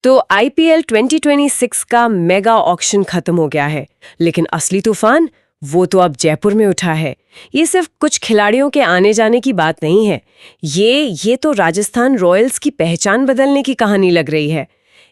तो आईपीएल 2026 का mega auction खत्म हो गया है, लेकिन असली तूफान वो तो अब जयपुर में उठा है। ये सिर्फ कुछ खिलाड़ियों के आने जाने की बात नहीं है, ये तो राजस्थान रॉयल्स की पहचान बदलने की कहानी लग रही है।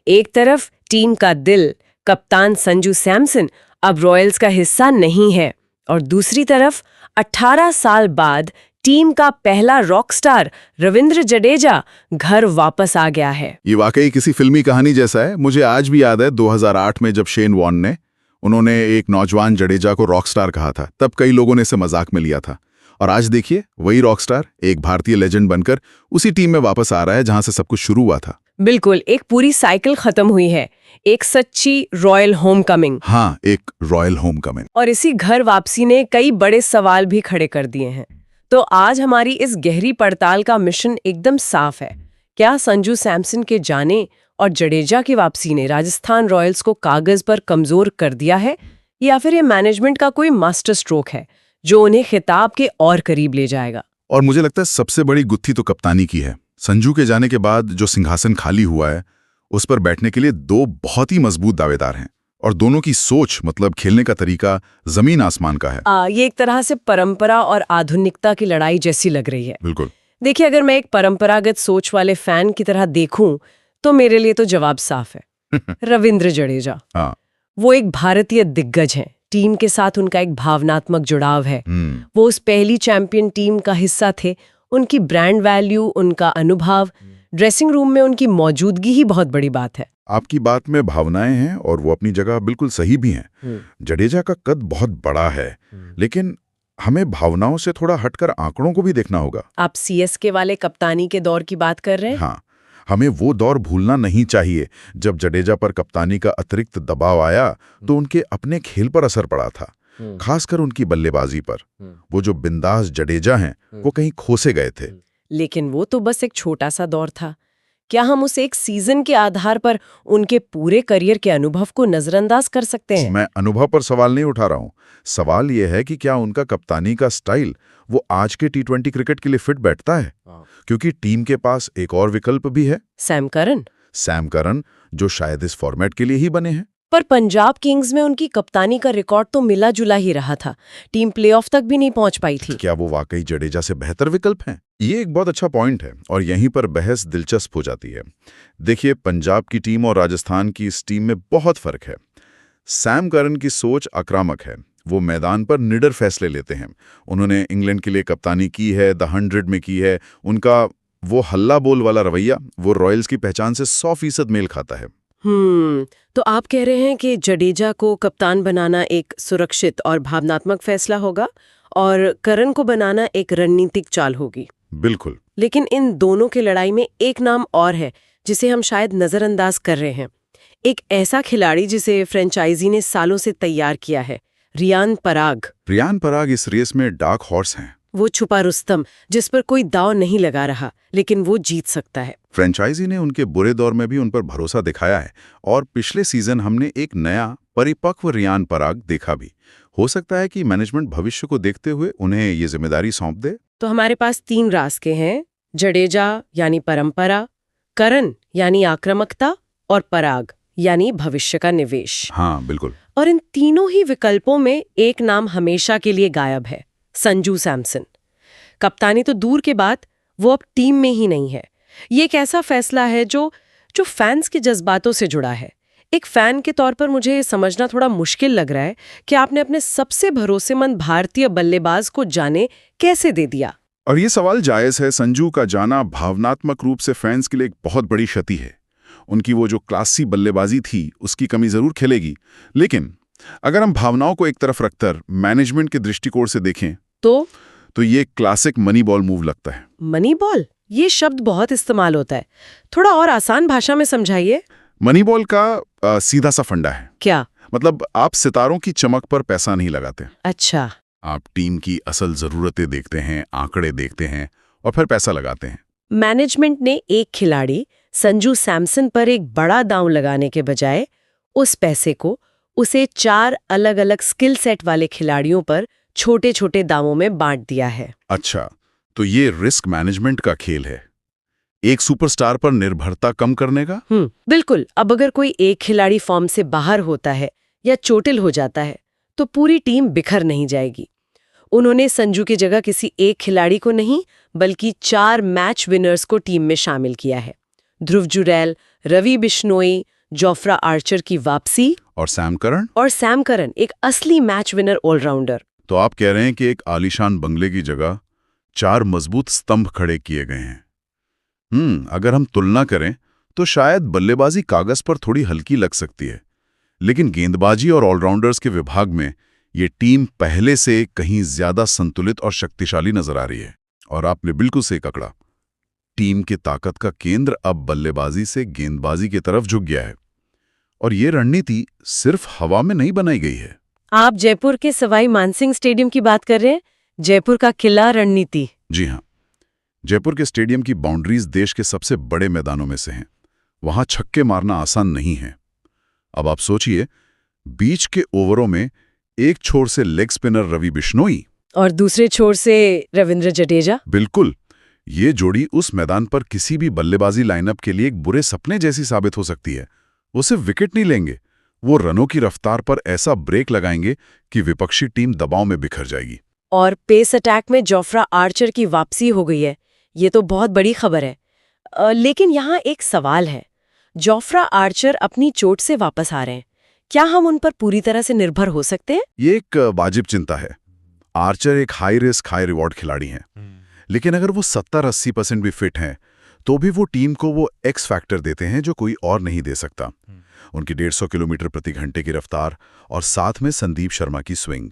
एक तरफ टीम का दिल, कप्तान संजू सैमसन अब रॉयल्स का हिस्सा नहीं है, और दूसरी तरफ 18 साल बाद टीम का पहला रॉकस्टार रविंद्र जडेजा घर वापस आ गया है। ये वाकई किसी फिल्मी कहानी जैसा है। मुझे आज भी याद है 2008 में जब शेन वॉर्न ने उन्होंने एक नौजवान जडेजा को रॉकस्टार कहा था, तब कई लोगों ने इसे मजाक में लिया था। और आज देखिए वही रॉकस्टार एक भारतीय लेजेंड बनकर उसी टीम में वापस आ रहा है जहां से सब कुछ शुरू हुआ था। बिल्कुल, एक पूरी साइकिल खत्म हुई है, एक सच्ची रॉयल होमकमिंग। हाँ, एक रॉयल होमकमिंग। और इसी घर वापसी ने कई बड़े सवाल भी खड़े कर दिए हैं। तो आज हमारी इस गहरी पड़ताल का मिशन एकदम साफ है। क्या संजू सैमसन के जाने और जडेजा की वापसी ने राजस्थान रॉयल्स को कागज पर कमजोर कर दिया है, या फिर ये मैनेजमेंट का कोई मास्टर स्ट्रोक है जो उन्हें खिताब के और करीब ले जाएगा? और मुझे लगता है सबसे बड़ी गुत्थी तो कप्तानी की है। संजू के जाने के बाद जो सिंहासन खाली हुआ है, उस पर बैठने के लिए दो बहुत ही मजबूत दावेदार हैं, और दोनों की सोच, मतलब खेलने का तरीका, जमीन आसमान का है। ये एक तरह से परंपरा और आधुनिकता की लड़ाई जैसी लग रही है। बिल्कुल। देखिए, अगर मैं एक परंपरागत सोच वाले फैन की तरह देखूं, तो मेरे लिए तो जवाब साफ है। रविंद्र जडेजा। हाँ। वो एक भारतीय दिग्गज हैं। टीम के साथ उनका एक भावनात्मक जुड़ाव है। वो उस पहली चैंपियन टीम का हिस्सा थे। उनकी ब्रांड वैल्यू, उनका अनुभव, ड्रेसिंग रूम में उनकी मौजूदगी ही बहुत बड़ी बात है। आपकी बात में भावनाएं हैं और वो अपनी जगह बिल्कुल सही भी हैं। जडेजा का कद बहुत बड़ा है, लेकिन हमें भावनाओं से थोड़ा हटकर आंकड़ों को भी देखना होगा। आप सीएसके वाले कप्तानी के दौर की बात कर रहे हैं? हाँ, हमें वो दौर भूलना नहीं चाहिए जब जडेजा पर कप्तानी का अतिरिक्त दबाव आया तो उनके अपने खेल पर असर पड़ा था, खासकर उनकी बल्लेबाजी पर। वो जो बिंदास जडेजा हैं, वो कहीं खोसे गए थे। लेकिन वो तो बस एक छोटा सा दौर था। क्या हम उस एक सीजन के आधार पर उनके पूरे करियर के अनुभव को नजरअंदाज कर सकते हैं? मैं अनुभव पर सवाल नहीं उठा रहा हूं। सवाल यह है कि क्या उनका कप्तानी का स्टाइल वो आज के टी20 क्रिकेट के लिए फिट बैठता है? क्योंकि टीम के पास एक और विकल्प भी है, सैम करन, जो शायद इस फॉर्मेट के लिए ही बने हैं। पर पंजाब किंग्स में उनकी कप्तानी का रिकॉर्ड तो मिला जुला ही रहा था। टीम प्लेऑफ तक भी नहीं पहुंच पाई थी। क्या वो वाकई जडेजा से बेहतर विकल्प हैं? ये एक बहुत अच्छा पॉइंट है, और यहीं पर बहस दिलचस्प हो जाती है। देखिए, पंजाब की टीम और राजस्थान की इस टीम में बहुत फर्क है। सैम करन की सोच आक्रामक है। वो मैदान पर निडर फैसले लेते हैं। उन्होंने इंग्लैंड के लिए कप्तानी की है, द 100 में की है। उनका वो हल्ला बोल वाला रवैया वो रॉयल्स की पहचान से 100% मेल खाता है। तो आप कह रहे हैं कि जडेजा को कप्तान बनाना एक सुरक्षित और भावनात्मक फैसला होगा और करन को बनाना एक रणनीतिक चाल होगी? बिल्कुल। लेकिन इन दोनों की लड़ाई में एक नाम और है जिसे हम शायद नजरअंदाज कर रहे हैं। एक ऐसा खिलाड़ी जिसे फ्रेंचाइजी ने सालों से तैयार किया है, रियान पराग इस रेस में डार्क हॉर्स हैं। वो छुपा रुस्तम जिस पर कोई दांव नहीं लगा रहा, लेकिन वो जीत सकता है। फ्रेंचाइजी ने उनके बुरे दौर में भी उन पर भरोसा दिखाया है, और पिछले सीजन हमने एक नया परिपक्व रियान पराग देखा भी। हो सकता है कि मैनेजमेंट भविष्य को देखते हुए उन्हें ये जिम्मेदारी सौंप दे। तो हमारे पास 3 रास्ते हैं, जडेजा यानी परंपरा, करन यानी आक्रामकता, और पराग यानी भविष्य का निवेश। हाँ, बिल्कुल। और इन तीनों ही विकल्पों में एक नाम हमेशा के लिए गायब है, संजू सैमसन। कप्तानी तो दूर के बात, वो अब टीम में ही नहीं है। ये एक ऐसा फैसला है जो फैंस के जज्बातों से जुड़ा है। एक फैन के तौर पर मुझे समझना थोड़ा मुश्किल लग रहा है कि आपने अपने सबसे भरोसेमंद भारतीय बल्लेबाज को जाने कैसे दे दिया। और ये सवाल जायज है। संजू का जाना भावनात्मक रूप से फैंस के लिए एक बहुत बड़ी क्षति है। उनकी वो जो क्लासी बल्लेबाजी थी, उसकी कमी जरूर खिलेगी। लेकिन अगर हम भावनाओं को एक तरफ रखकर मैनेजमेंट के दृष्टिकोण से देखें तो ये क्लासिक मनी बॉल मूव लगता है। मनी बॉल, ये शब्द बहुत इस्तेमाल होता है, थोड़ा और आसान भाषा में समझाइए। मनी बॉल का सीधा सा फंडा है। क्या मतलब? आप सितारों की चमक पर पैसा नहीं लगाते। अच्छा। आप टीम की असल जरूरतें देखते हैं, आंकड़े देखते हैं, और फिर पैसा लगाते हैं। मैनेजमेंट ने एक खिलाड़ी संजू सैमसन पर एक बड़ा दांव लगाने के बजाय उस पैसे को उसे 4 अलग-अलग स्किल सेट वाले खिलाड़ियों पर छोटे-छोटे दावों में बांट दिया है। अच्छा, तो ये रिस्क मैनेजमेंट का खेल है। एक सुपरस्टार पर निर्भरता कम करने का? बिल्कुल। अब अगर कोई एक खिलाड़ी फॉर्म से बाहर होता है या चोटिल हो जाता है तो पूरी टीम बिखर नहीं जाएगी। उन्होंने संजू की जगह किसी एक खिलाड़ी को नहीं बल्कि 4 मैच विनर्स को टीम में शामिल किया है। ध्रुव जुरैल, रवि बिश्नोई, जोफ्रा आर्चर की वापसी और सैम करन एक असली मैच विनर ऑलराउंडर। तो आप कह रहे हैं कि एक आलीशान बंगले की जगह 4 मजबूत स्तंभ खड़े किए गए हैं। अगर हम तुलना करें तो शायद बल्लेबाजी कागज पर थोड़ी हल्की लग सकती है, लेकिन गेंदबाजी और ऑलराउंडर्स के विभाग में ये टीम पहले से कहीं ज्यादा संतुलित और शक्तिशाली नजर आ रही है। और आपने बिल्कुल सही पकड़ा, टीम की ताकत का केंद्र अब बल्लेबाजी से गेंदबाजी की तरफ झुक गया है। और ये रणनीति सिर्फ हवा में नहीं बनाई गई है। आप जयपुर के सवाई मानसिंह स्टेडियम की बात कर रहे हैं? जयपुर का किला रणनीति? जी हाँ, जयपुर के स्टेडियम की बाउंड्रीज देश के सबसे बड़े मैदानों में से हैं। वहां छक्के मारना आसान नहीं है। अब आप सोचिए, बीच के ओवरों में एक छोर से लेग स्पिनर रवि बिश्नोई और दूसरे छोर से रविंद्र जडेजा। बिल्कुल, ये जोड़ी उस मैदान पर किसी भी बल्लेबाजी लाइनअप के लिए एक बुरे सपने जैसी साबित हो सकती है। वो सिर्फ विकेट नहीं लेंगे, वो रनों की रफ्तार पर ऐसा ब्रेक लगाएंगे कि विपक्षी टीम दबाव में बिखर जाएगी। और पेस अटैक में जोफ्रा आर्चर की वापसी हो गई है, ये तो बहुत बड़ी खबर है। लेकिन यहाँ एक सवाल है, जोफ्रा आर्चर अपनी चोट से वापस आ रहे हैं, क्या हम उन पर पूरी तरह से निर्भर हो सकते हैं? ये एक वाजिब चिंता है। आर्चर एक हाई रिस्क हाई रिवॉर्ड खिलाड़ी हैं, लेकिन अगर वो 70-80% भी फिट हैं तो भी वो टीम को वो एक्स फैक्टर देते हैं जो कोई और नहीं दे सकता। उनकी 150 किलोमीटर प्रति घंटे की रफ्तार और साथ में संदीप शर्मा की स्विंग,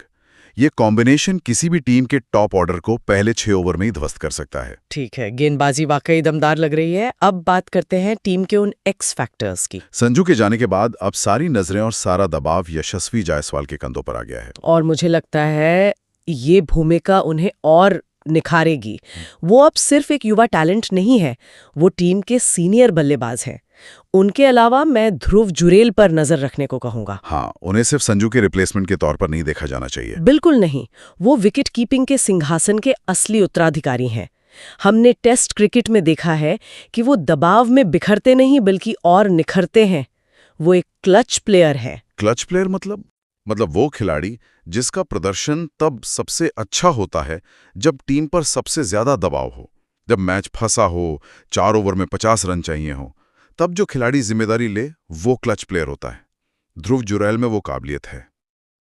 ये कॉम्बिनेशन किसी भी टीम के टॉप ऑर्डर को पहले 6 ओवर में ही ध्वस्त कर सकता है। ठीक है, गेंदबाजी वाकई दमदार लग रही है। अब बात करते हैं टीम के उन एक्स फैक्टर्स की। संजू के जाने के बाद अब सारी नजरें और सारा दबाव यशस्वी जायसवाल के कंधों पर आ गया है। और मुझे लगता है ये भूमिका उन्हें और निखारेगी। वो अब सिर्फ एक युवा टैलेंट नहीं है, वो टीम के सीनियर बल्लेबाज हैं। उनके अलावा मैं ध्रुव जुरैल पर नजर रखने को कहूंगा। हाँ, उन्हें सिर्फ संजू के रिप्लेसमेंट के तौर पर नहीं देखा जाना चाहिए। बिल्कुल नहीं, वो विकेट कीपिंग के सिंहासन के असली उत्तराधिकारी हैं। हमने टेस्ट क्रिकेट में देखा है कि वो दबाव में बिखरते नहीं बल्कि और निखरते हैं। वो एक क्लच प्लेयर है। क्लच प्लेयर मतलब वो खिलाड़ी जिसका प्रदर्शन तब सबसे अच्छा होता है जब टीम पर सबसे ज्यादा दबाव हो, जब मैच फंसा हो, 4 ओवर में 50 रन चाहिए हो, तब जो खिलाड़ी जिम्मेदारी ले वो क्लच प्लेयर होता है। ध्रुव जुरैल में वो काबिलियत है।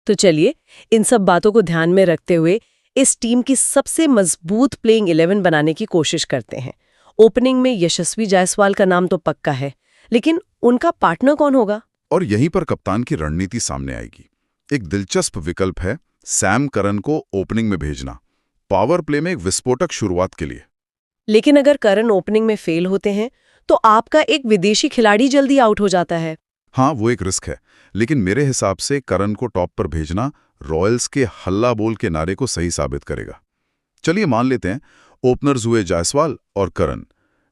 तो चलिए इन सब बातों को ध्यान में रखते हुए इस टीम की सबसे मजबूत प्लेइंग 11 बनाने की कोशिश करते हैं। ओपनिंग में यशस्वी जायसवाल का नाम तो पक्का है, लेकिन उनका पार्टनर कौन होगा? और यहीं पर कप्तान की रणनीति सामने आएगी। एक दिलचस्प विकल्प है सैम करन को ओपनिंग में भेजना, पावर प्ले में एक विस्फोटक शुरुआत के लिए। लेकिन अगर करन ओपनिंग में फेल होते हैं तो आपका एक विदेशी खिलाड़ी जल्दी आउट हो जाता है। हाँ, वो एक रिस्क है, लेकिन मेरे हिसाब से करन को टॉप पर भेजना रॉयल्स के हल्ला बोल के नारे को सही साबित करेगा। चलिए मान लेते हैं ओपनर्स हुए जायसवाल और करन।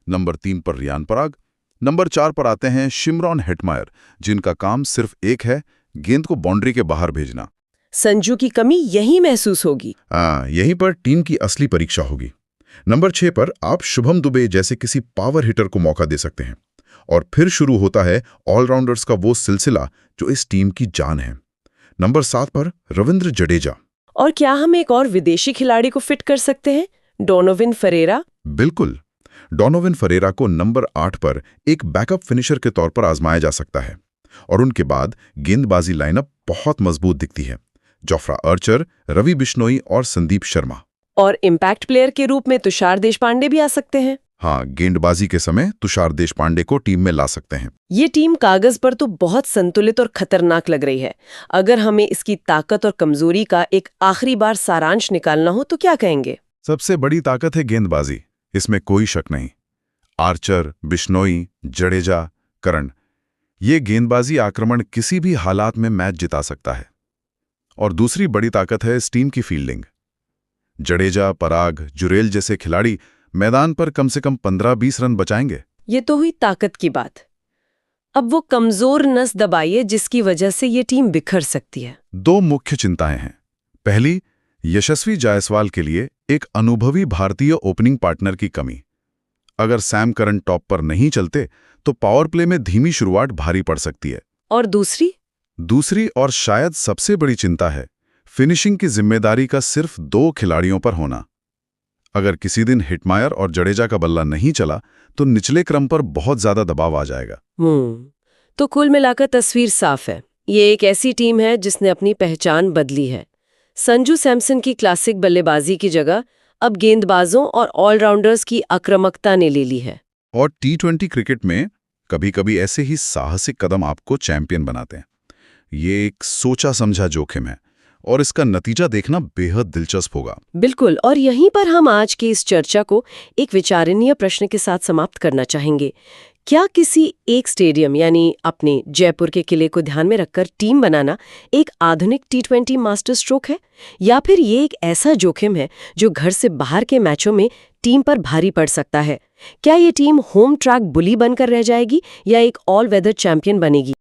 नंबर 3 पर रियान पराग, नंबर 4 पर आते हैं शिमरॉन हेटमायर, जिनका काम सिर्फ एक है, गेंद को बाउंड्री के बाहर भेजना। संजू की कमी यही महसूस होगी। यहीं पर टीम की असली परीक्षा होगी। नंबर 6 पर आप शुभम दुबे जैसे किसी पावर हिटर को मौका दे सकते हैं। और फिर शुरू होता है ऑलराउंडर्स का वो सिलसिला जो इस टीम की जान है। नंबर 7 पर रविंद्र जडेजा। और क्या हम एक और विदेशी खिलाड़ी को फिट कर सकते हैं, डोनोविन फरेरा? बिल्कुल, डोनोविन फरेरा को नंबर 8 पर एक बैकअप फिनिशर के तौर पर आजमाया जा सकता है। और उनके बाद गेंदबाजी लाइनअप बहुत मजबूत दिखती है। जोफ्रा आर्चर, रवि बिश्नोई और संदीप शर्मा। और इम्पैक्ट प्लेयर के रूप में तुषार देशपांडे भी आ सकते हैं। हाँ, गेंदबाजी के समय तुषार देशपांडे को टीम में ला सकते हैं। ये टीम कागज पर तो बहुत संतुलित और खतरनाक लग रही है। अगर हमें इसकी ताकत और कमजोरी का एक आखिरी बार सारांश निकालना हो तो क्या कहेंगे? सबसे बड़ी ताकत है गेंदबाजी, इसमें कोई शक नहीं। आर्चर, बिश्नोई, जडेजा, करन, ये गेंदबाजी आक्रमण किसी भी हालात में मैच जिता सकता है। और दूसरी बड़ी ताकत है इस टीम की फील्डिंग। जडेजा, पराग, जुरैल जैसे खिलाड़ी मैदान पर कम से कम 15-20 रन बचाएंगे। ये तो हुई ताकत की बात। अब वो कमजोर नस दबाइए जिसकी वजह से ये टीम बिखर सकती है। 2 मुख्य चिंताएं हैं। पहली, यशस्वी जायसवाल के लिए एक अनुभवी भारतीय ओपनिंग पार्टनर की कमी। अगर सैम करन टॉप पर नहीं चलते तो पावर प्ले में धीमी शुरुआत भारी पड़ सकती है। और दूसरी और शायद सबसे बड़ी चिंता है फिनिशिंग की जिम्मेदारी का सिर्फ 2 खिलाड़ियों पर होना। अगर किसी दिन हिटमायर और जडेजा का बल्ला नहीं चला तो निचले क्रम पर बहुत ज्यादा दबाव आ जाएगा। तो कुल मिलाकर तस्वीर साफ है। ये एक ऐसी टीम है जिसने अपनी पहचान बदली है। संजू सैमसन की क्लासिक बल्लेबाजी की जगह अब गेंदबाजों और ऑलराउंडर्स की आक्रामकता ने ले ली है। और T20 क्रिकेट में कभी-कभी ऐसे ही साहसिक कदम आपको चैंपियन बनाते हैं। ये एक सोचा समझा जोखिम है और इसका नतीजा देखना बेहद दिलचस्प होगा। बिल्कुल, और यहीं पर हम आज की इस चर्चा को एक विचारणीय प्रश्न के साथ समाप्त करना चाहेंगे। क्या किसी एक स्टेडियम यानी अपने जयपुर के किले को ध्यान में रखकर टीम बनाना एक आधुनिक T20 मास्टर स्ट्रोक है, या फिर ये एक ऐसा जोखिम है जो घर से बाहर के मैचों में टीम पर भारी पड़ सकता है? क्या ये टीम होम ट्रैक बुली बनकर रह जाएगी या एक ऑल वेदर चैंपियन बनेगी?